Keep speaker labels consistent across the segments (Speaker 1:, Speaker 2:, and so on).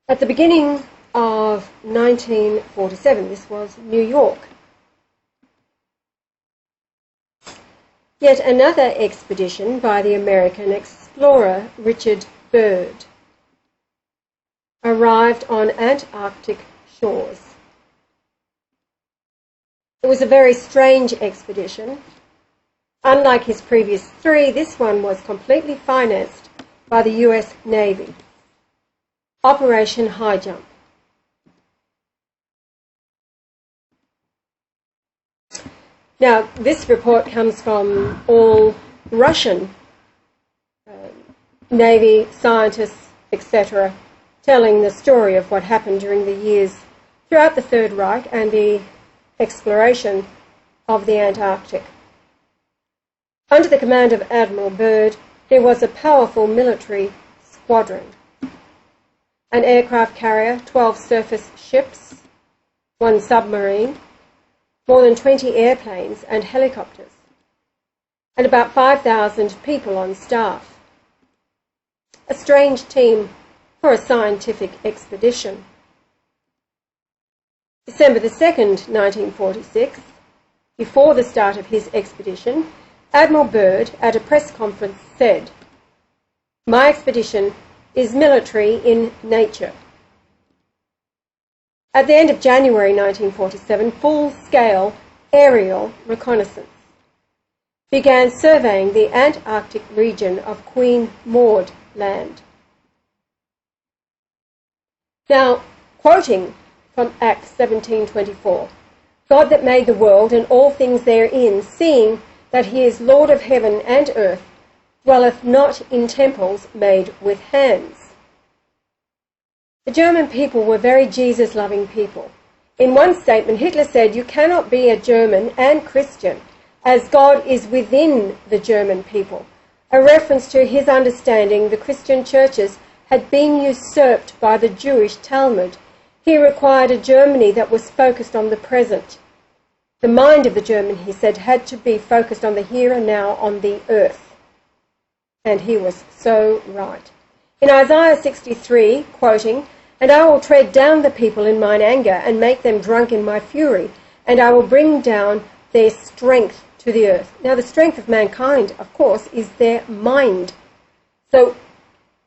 Speaker 1: At the beginning of 1947, this was New York, yet another expedition by the American explorer Richard Byrd arrived on Antarctic shores. It was a very strange expedition. Unlike his previous three, this one was completely financed by the US Navy. Operation High Jump. Now, this report comes from all Russian Navy scientists, etc., telling the story of what happened during the years throughout the Third Reich and the exploration of the Antarctic. Under the command of Admiral Byrd, there was a powerful military squadron. An aircraft carrier, 12 surface ships, 1 submarine, more than 20 airplanes and helicopters, and about 5,000 people on staff. A strange team for a scientific expedition. December the 2nd, 1946, before the start of his expedition, Admiral Byrd at a press conference said, "My expedition is military in nature." At the end of January 1947, full-scale aerial reconnaissance began surveying the Antarctic region of Queen Maud Land. Now, quoting from Acts 17:24, "God that made the world and all things therein, seeing that he is Lord of heaven and earth, dwelleth not in temples made with hands." The German people were very Jesus-loving people. In one statement, Hitler said, "You cannot be a German and Christian, as God is within the German people," a reference to his understanding the Christian churches had been usurped by the Jewish Talmud. He required a Germany that was focused on the present. The mind of the German, he said, had to be focused on the here and now, on the earth. And he was so right. In Isaiah 63, quoting, "And I will tread down the people in mine anger and make them drunk in my fury, and I will bring down their strength to the earth." Now, the strength of mankind, of course, is their mind. So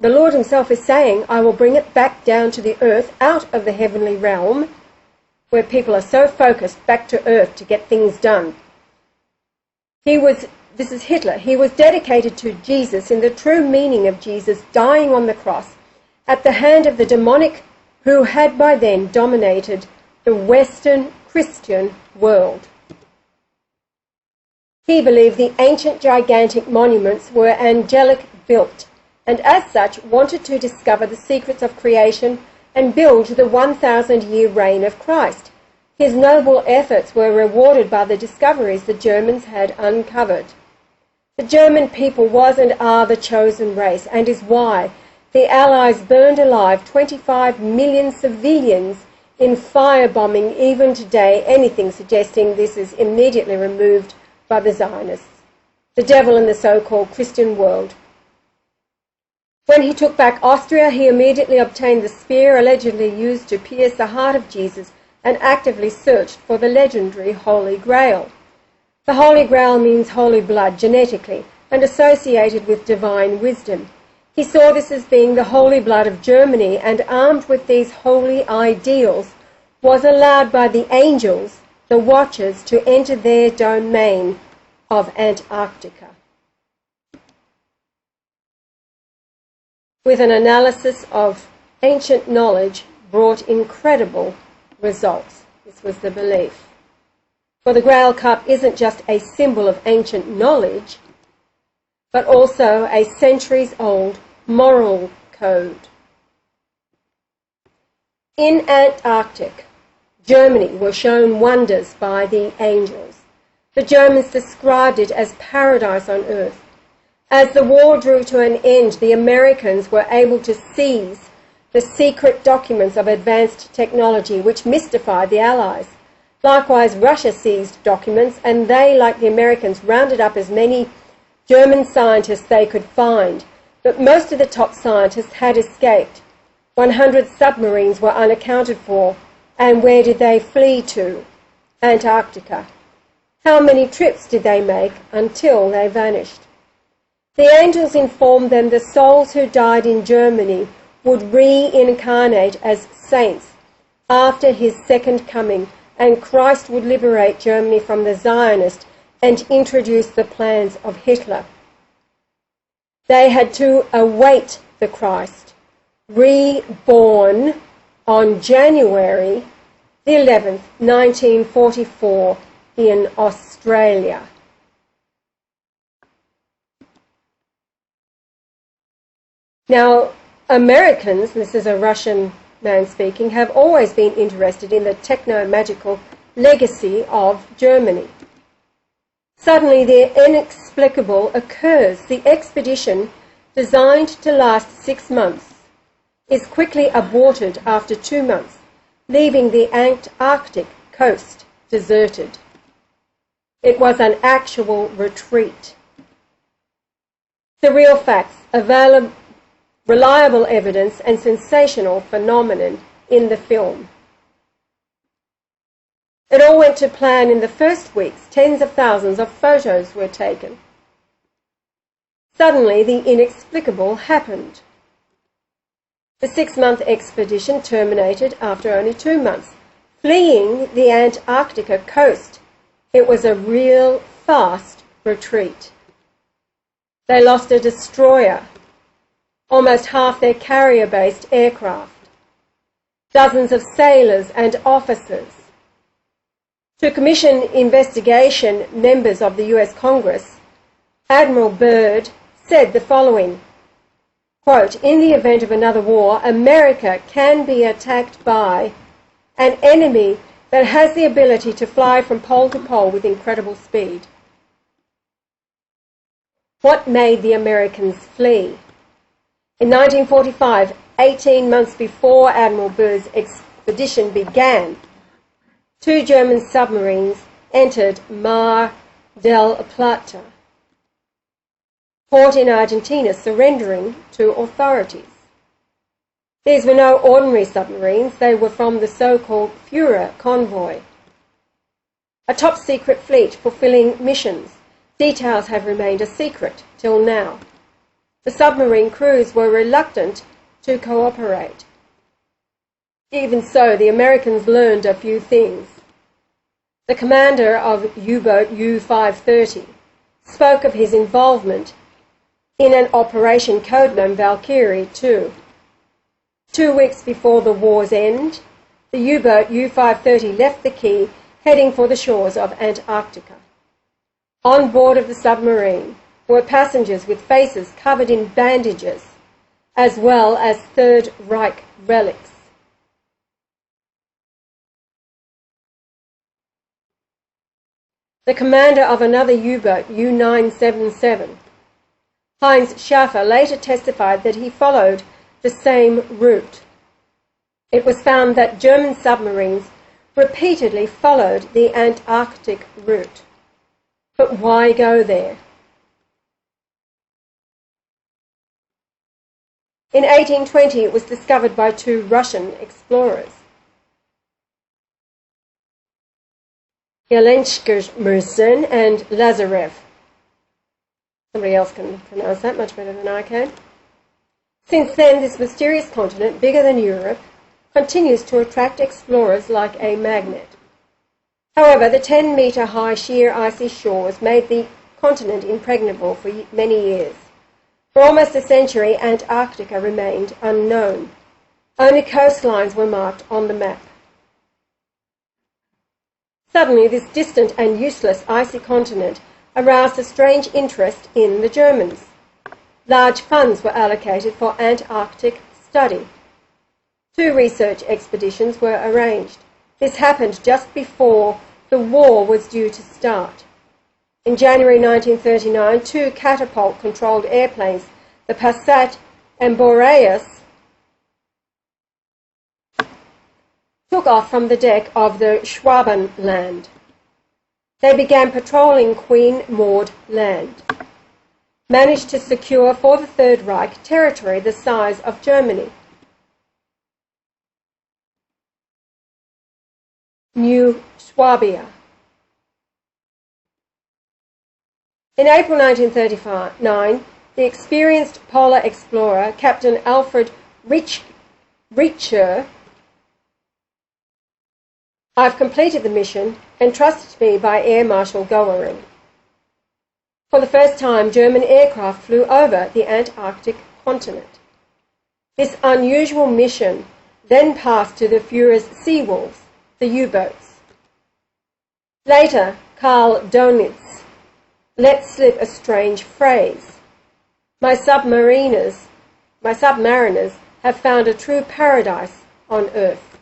Speaker 1: the Lord himself is saying, "I will bring it back down to the earth, out of the heavenly realm, where people are so focused, back to earth to get things done." This is Hitler. He was dedicated to Jesus in the true meaning of Jesus dying on the cross at the hand of the demonic who had by then dominated the Western Christian world. He believed the ancient gigantic monuments were angelic built, and as such wanted to discover the secrets of creation and build the 1,000-year reign of Christ. His noble efforts were rewarded by the discoveries the Germans had uncovered. The German people was and are the chosen race, and is why the Allies burned alive 25 million civilians in firebombing even today, anything suggesting this is immediately removed by the Zionists, the devil in the so-called Christian world. When he took back Austria, he immediately obtained the spear allegedly used to pierce the heart of Jesus and actively searched for the legendary Holy Grail. The Holy Grail means holy blood genetically and associated with divine wisdom. He saw this as being the holy blood of Germany, and armed with these holy ideals was allowed by the angels, the watchers, to enter their domain of Antarctica. With an analysis of ancient knowledge brought incredible results. This was the belief. For the Grail Cup isn't just a symbol of ancient knowledge, but also a centuries-old moral code. In Antarctic, Germany was shown wonders by the angels. The Germans described it as paradise on earth. As the war drew to an end, the Americans were able to seize the secret documents of advanced technology which mystified the Allies. Likewise, Russia seized documents, and they, like the Americans, rounded up as many German scientists they could find. But most of the top scientists had escaped. 100 submarines were unaccounted for, and where did they flee to? Antarctica. How many trips did they make until they vanished? The angels informed them the souls who died in Germany would reincarnate as saints after his second coming, and Christ would liberate Germany from the Zionists and introduce the plans of Hitler. They had to await the Christ, reborn on January the 11th, 1944 in Australia. Now, Americans, this is a Russian man speaking, have always been interested in the techno-magical legacy of Germany. Suddenly, the inexplicable occurs. The expedition, designed to last 6 months, is quickly aborted after 2 months, leaving the Antarctic coast deserted. It was an actual retreat. The real facts, reliable evidence, and sensational phenomenon in the film. It all went to plan in the first weeks. Tens of thousands of photos were taken. Suddenly, the inexplicable happened. The 6-month expedition terminated after only 2 months, fleeing the Antarctica coast. It was a real fast retreat. They lost a destroyer, almost half their carrier-based aircraft, dozens of sailors and officers. To commission investigation, members of the US Congress, Admiral Byrd said the following, quote, "In the event of another war, America can be attacked by an enemy that has the ability to fly from pole to pole with incredible speed." What made the Americans flee? In 1945, 18 months before Admiral Byrd's expedition began, 2 German submarines entered Mar del Plata, port in Argentina, surrendering to authorities. These were no ordinary submarines. They were from the so-called Führer convoy, a top-secret fleet fulfilling missions. Details have remained a secret till now. The submarine crews were reluctant to cooperate. Even so, the Americans learned a few things. The commander of U-boat U-530 spoke of his involvement in an operation codenamed Valkyrie 2. 2 weeks before the war's end, the U-boat U-530 left the quay, heading for the shores of Antarctica. On board of the submarine were passengers with faces covered in bandages, as well as Third Reich relics. The commander of another U-boat, U-977, Heinz Schaffer, later testified that he followed the same route. It was found that German submarines repeatedly followed the Antarctic route. But why go there? In 1820, it was discovered by 2 Russian explorers, Geallinoto and Lazarev. Somebody else can pronounce that much better than I can. Since then, this mysterious continent, bigger than Europe, continues to attract explorers like a magnet. However, the 10-metre high sheer icy shores made the continent impregnable for many years. For almost a century, Antarctica remained unknown. Only coastlines were marked on the map. Suddenly, this distant and useless icy continent aroused a strange interest in the Germans. Large funds were allocated for Antarctic study. 2 research expeditions were arranged. This happened just before the war was due to start. In January 1939, 2 catapult-controlled airplanes, the Passat and Boreas, took off from the deck of the Schwabenland. They began patrolling Queen Maud Land, managed to secure for the Third Reich territory the size of Germany. New Swabia. In April 1939, the experienced polar explorer, Captain Alfred Reacher, "I've completed the mission entrusted to me by Air Marshal Goering." For the first time, German aircraft flew over the Antarctic continent. This unusual mission then passed to the Führer's sea wolves, the U-boats. Later, Karl Donitz let slip a strange phrase: My submariners have found a true paradise on Earth."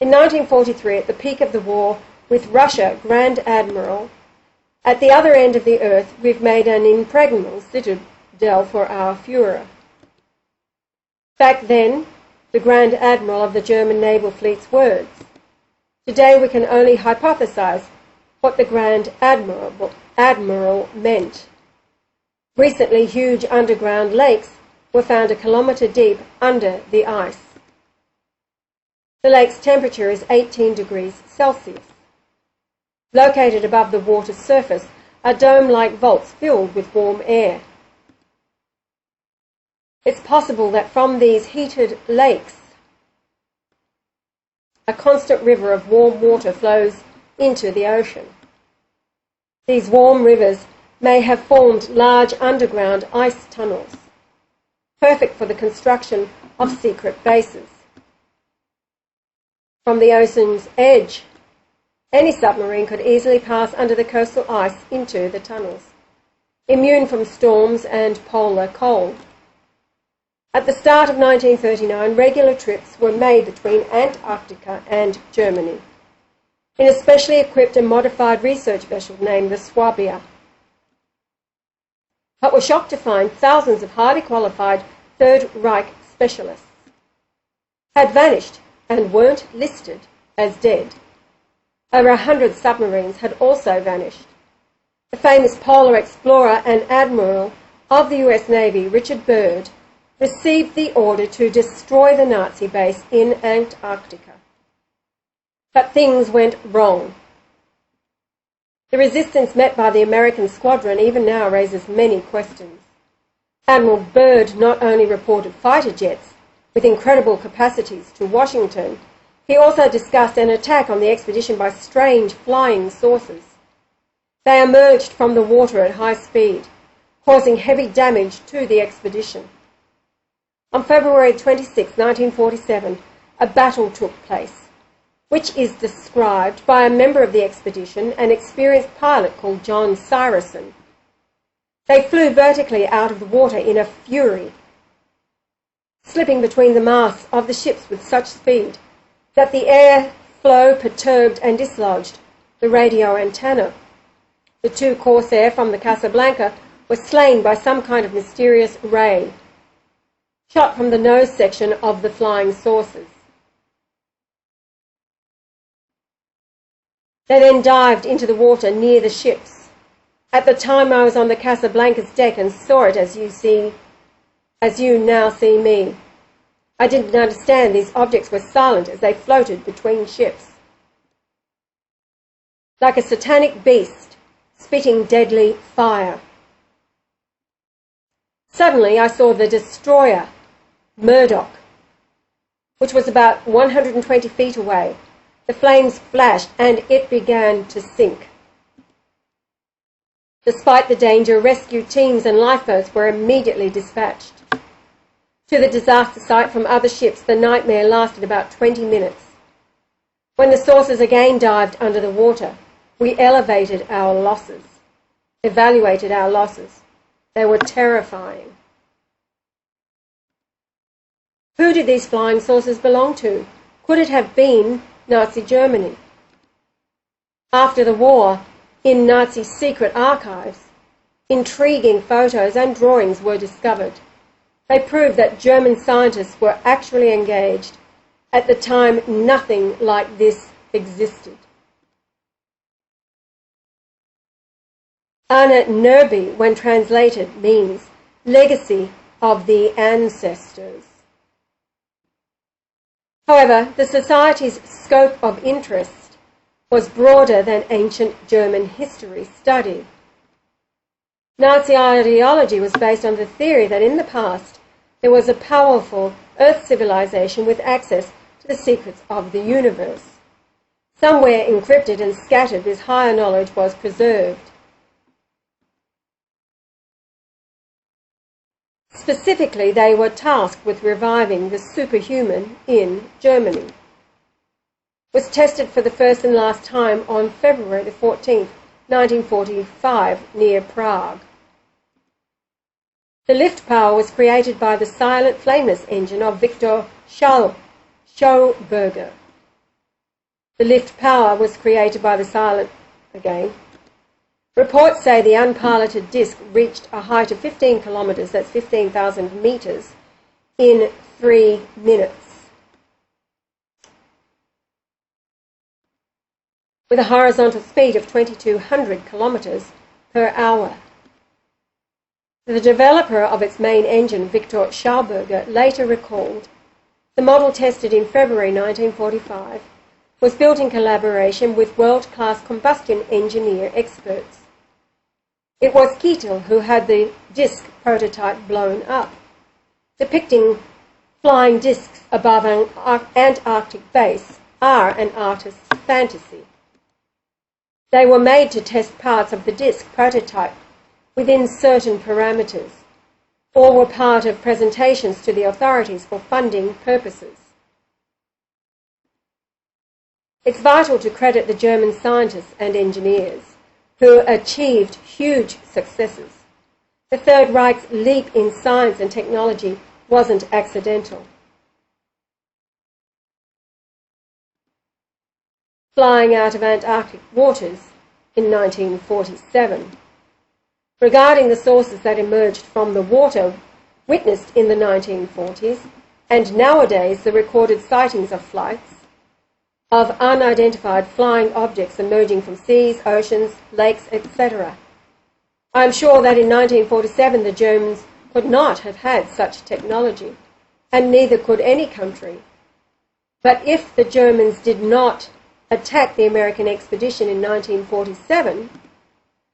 Speaker 1: In 1943, at the peak of the war with Russia, Grand Admiral, "At the other end of the Earth, we've made an impregnable citadel for our Führer." Back then, the Grand Admiral of the German Naval Fleet's words. Today we can only hypothesize what the Grand Admiral meant. Recently, huge underground lakes were found a kilometre deep under the ice. The lake's temperature is 18 degrees Celsius. Located above the water's surface are dome-like vaults filled with warm air. It's possible that from these heated lakes, a constant river of warm water flows into the ocean. These warm rivers may have formed large underground ice tunnels, perfect for the construction of secret bases. From the ocean's edge, any submarine could easily pass under the coastal ice into the tunnels, immune from storms and polar cold. At the start of 1939, regular trips were made between Antarctica and Germany in a specially equipped and modified research vessel named the Swabia, but were shocked to find thousands of highly qualified Third Reich specialists had vanished and weren't listed as dead. Over 100 submarines had also vanished. The famous polar explorer and admiral of the US Navy, Richard Byrd, received the order to destroy the Nazi base in Antarctica. But things went wrong. The resistance met by the American squadron even now raises many questions. Admiral Byrd not only reported fighter jets with incredible capacities to Washington, he also discussed an attack on the expedition by strange flying saucers. They emerged from the water at high speed, causing heavy damage to the expedition. On February 26, 1947, a battle took place, which is described by a member of the expedition, an experienced pilot called John Syrison. They flew vertically out of the water in a fury, slipping between the masts of the ships with such speed that the air flow perturbed and dislodged the radio antenna. The two Corsair from the Casablanca were slain by some kind of mysterious ray, shot from the nose section of the flying saucers. They then dived into the water near the ships. At the time I was on the Casablanca's deck and saw it as you now see me. I didn't understand these objects were silent as they floated between ships, like a satanic beast spitting deadly fire. Suddenly I saw the destroyer, Murdoch, which was about 120 feet away. The flames flashed and it began to sink. Despite the danger, rescue teams and lifeboats were immediately dispatched. To the disaster site from other ships, the nightmare lasted about 20 minutes. When the saucers again dived under the water, we evaluated our losses. They were terrifying. Who did these flying saucers belong to? Could it have been Nazi Germany? After the war, in Nazi secret archives, intriguing photos and drawings were discovered. They proved that German scientists were actually engaged. At the time, nothing like this existed. Anunnaki, when translated, means legacy of the ancestors. However, the Society's scope of interest was broader than ancient German history study. Nazi ideology was based on the theory that in the past there was a powerful Earth civilization with access to the secrets of the universe. Somewhere encrypted and scattered, this higher knowledge was preserved. Specifically, they were tasked with reviving the superhuman in Germany. It was tested for the first and last time on February the 14th, 1945, near Prague. The lift power was created by the silent flameless engine of Victor Schauberger. The lift power was created by the silent, again. Reports say the unpiloted disc reached a height of 15 kilometres, that's 15,000 metres, in 3 minutes, with a horizontal speed of 2,200 kilometres per hour. The developer of its main engine, Victor Schauberger, later recalled, the model tested in February 1945 was built in collaboration with world-class combustion engineer experts. It was Keitel who had the disc prototype blown up, depicting flying discs above an Antarctic base are an artist's fantasy. They were made to test parts of the disc prototype within certain parameters, or were part of presentations to the authorities for funding purposes. It's vital to credit the German scientists and engineers who achieved huge successes. The Third Reich's leap in science and technology wasn't accidental. Flying out of Antarctic waters in 1947. Regarding the sources that emerged from the water witnessed in the 1940s, and nowadays the recorded sightings of flights of unidentified flying objects emerging from seas, oceans, lakes, etc. I am sure that in 1947 the Germans could not have had such technology, and neither could any country. But if the Germans did not attack the American expedition in 1947,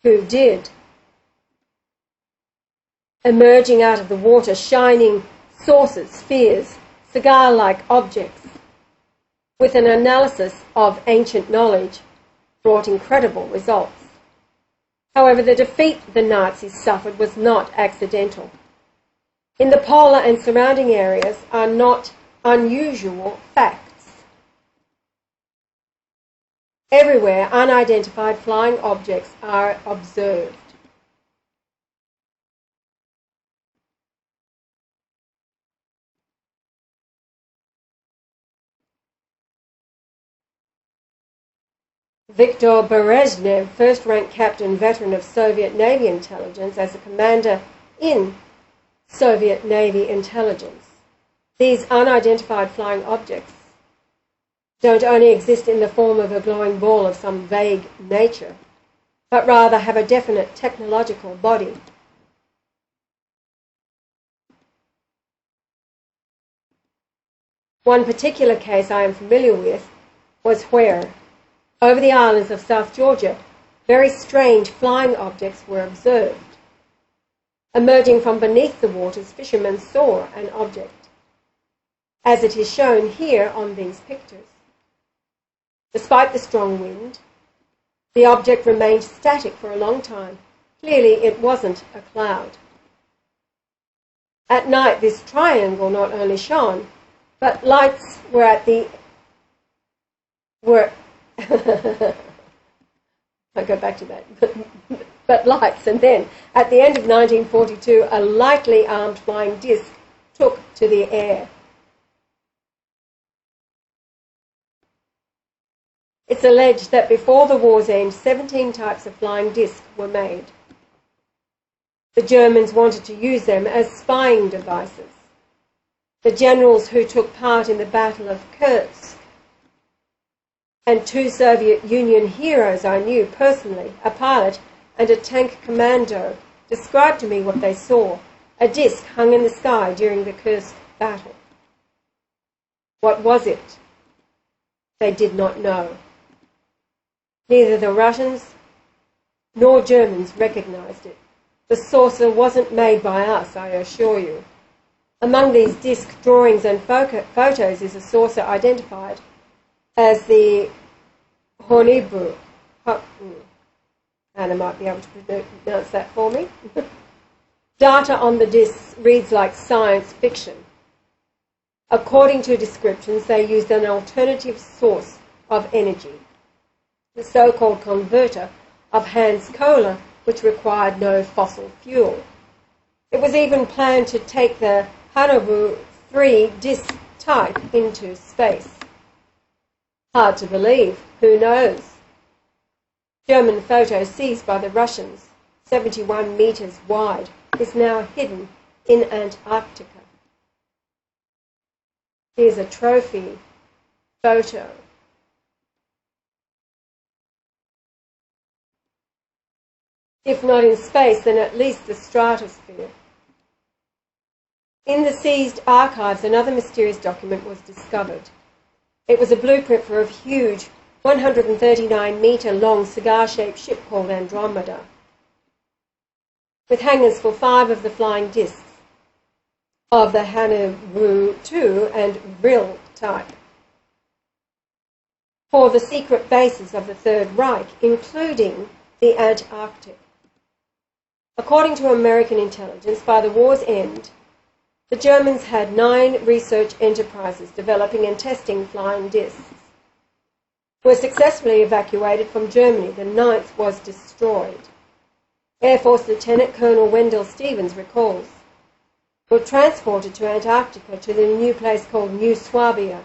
Speaker 1: who did? Emerging out of the water, shining saucers, spheres, cigar-like objects, with an analysis of ancient knowledge, brought incredible results. However, the defeat the Nazis suffered was not accidental. In the polar and surrounding areas are not unusual facts. Everywhere, unidentified flying objects are observed. Viktor Berezhnev, first-rank captain, veteran of Soviet Navy intelligence, as a commander in Soviet Navy intelligence. These unidentified flying objects don't only exist in the form of a glowing ball of some vague nature, but rather have a definite technological body. One particular case I am familiar with was where, over the islands of South Georgia, very strange flying objects were observed. Emerging from beneath the waters, fishermen saw an object, as it is shown here on these pictures. Despite the strong wind, the object remained static for a long time. Clearly, it wasn't a cloud. At night, this triangle not only shone, but lights were at the I'll go back to that. But lights, and then at the end of 1942, a lightly armed flying disc took to the air. It's alleged that before the war's end, 17 types of flying discs were made. The Germans wanted to use them as spying devices. The generals who took part in the Battle of Kursk, and 2 Soviet Union heroes I knew personally, a pilot and a tank commando, described to me what they saw, a disc hung in the sky during the Kursk battle. What was it? They did not know. Neither the Russians nor Germans recognized it. The saucer wasn't made by us, I assure you. Among these disc drawings and photos is a saucer identified as the Hornibu. Anna might be able to pronounce that for me. Data on the discs reads like science fiction. According to descriptions, they used an alternative source of energy, the so-called converter of Hans Kohler, which required no fossil fuel. It was even planned to take the Hanobu 3 disc type into space. Hard to believe, who knows? German photo seized by the Russians, 71 metres wide, is now hidden in Antarctica. Here's a trophy photo. If not in space, then at least the stratosphere. In the seized archives, another mysterious document was discovered. It was a blueprint for a huge 139-metre-long cigar-shaped ship called Andromeda, with hangars for 5 of the flying discs of the Hanobu 2 and Vril type, for the secret bases of the Third Reich, including the Antarctic. According to American intelligence, by the war's end, the Germans had 9 research enterprises developing and testing flying discs. Were successfully evacuated from Germany. The 9th was destroyed. Air Force Lieutenant Colonel Wendell Stevens recalls, were transported to Antarctica to the new place called New Swabia.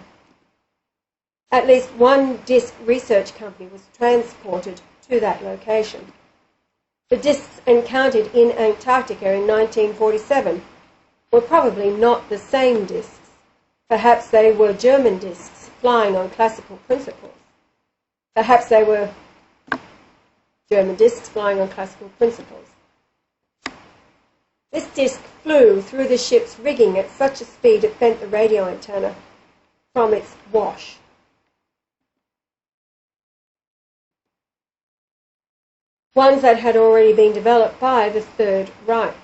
Speaker 1: At least one disc research company was transported to that location. The discs encountered in Antarctica in 1947 were probably not the same discs. Perhaps they were German discs flying on classical principles. Perhaps they were German discs flying on classical principles. This disc flew through the ship's rigging at such a speed it bent the radio antenna from its wash. Ones that had already been developed by the Third Reich.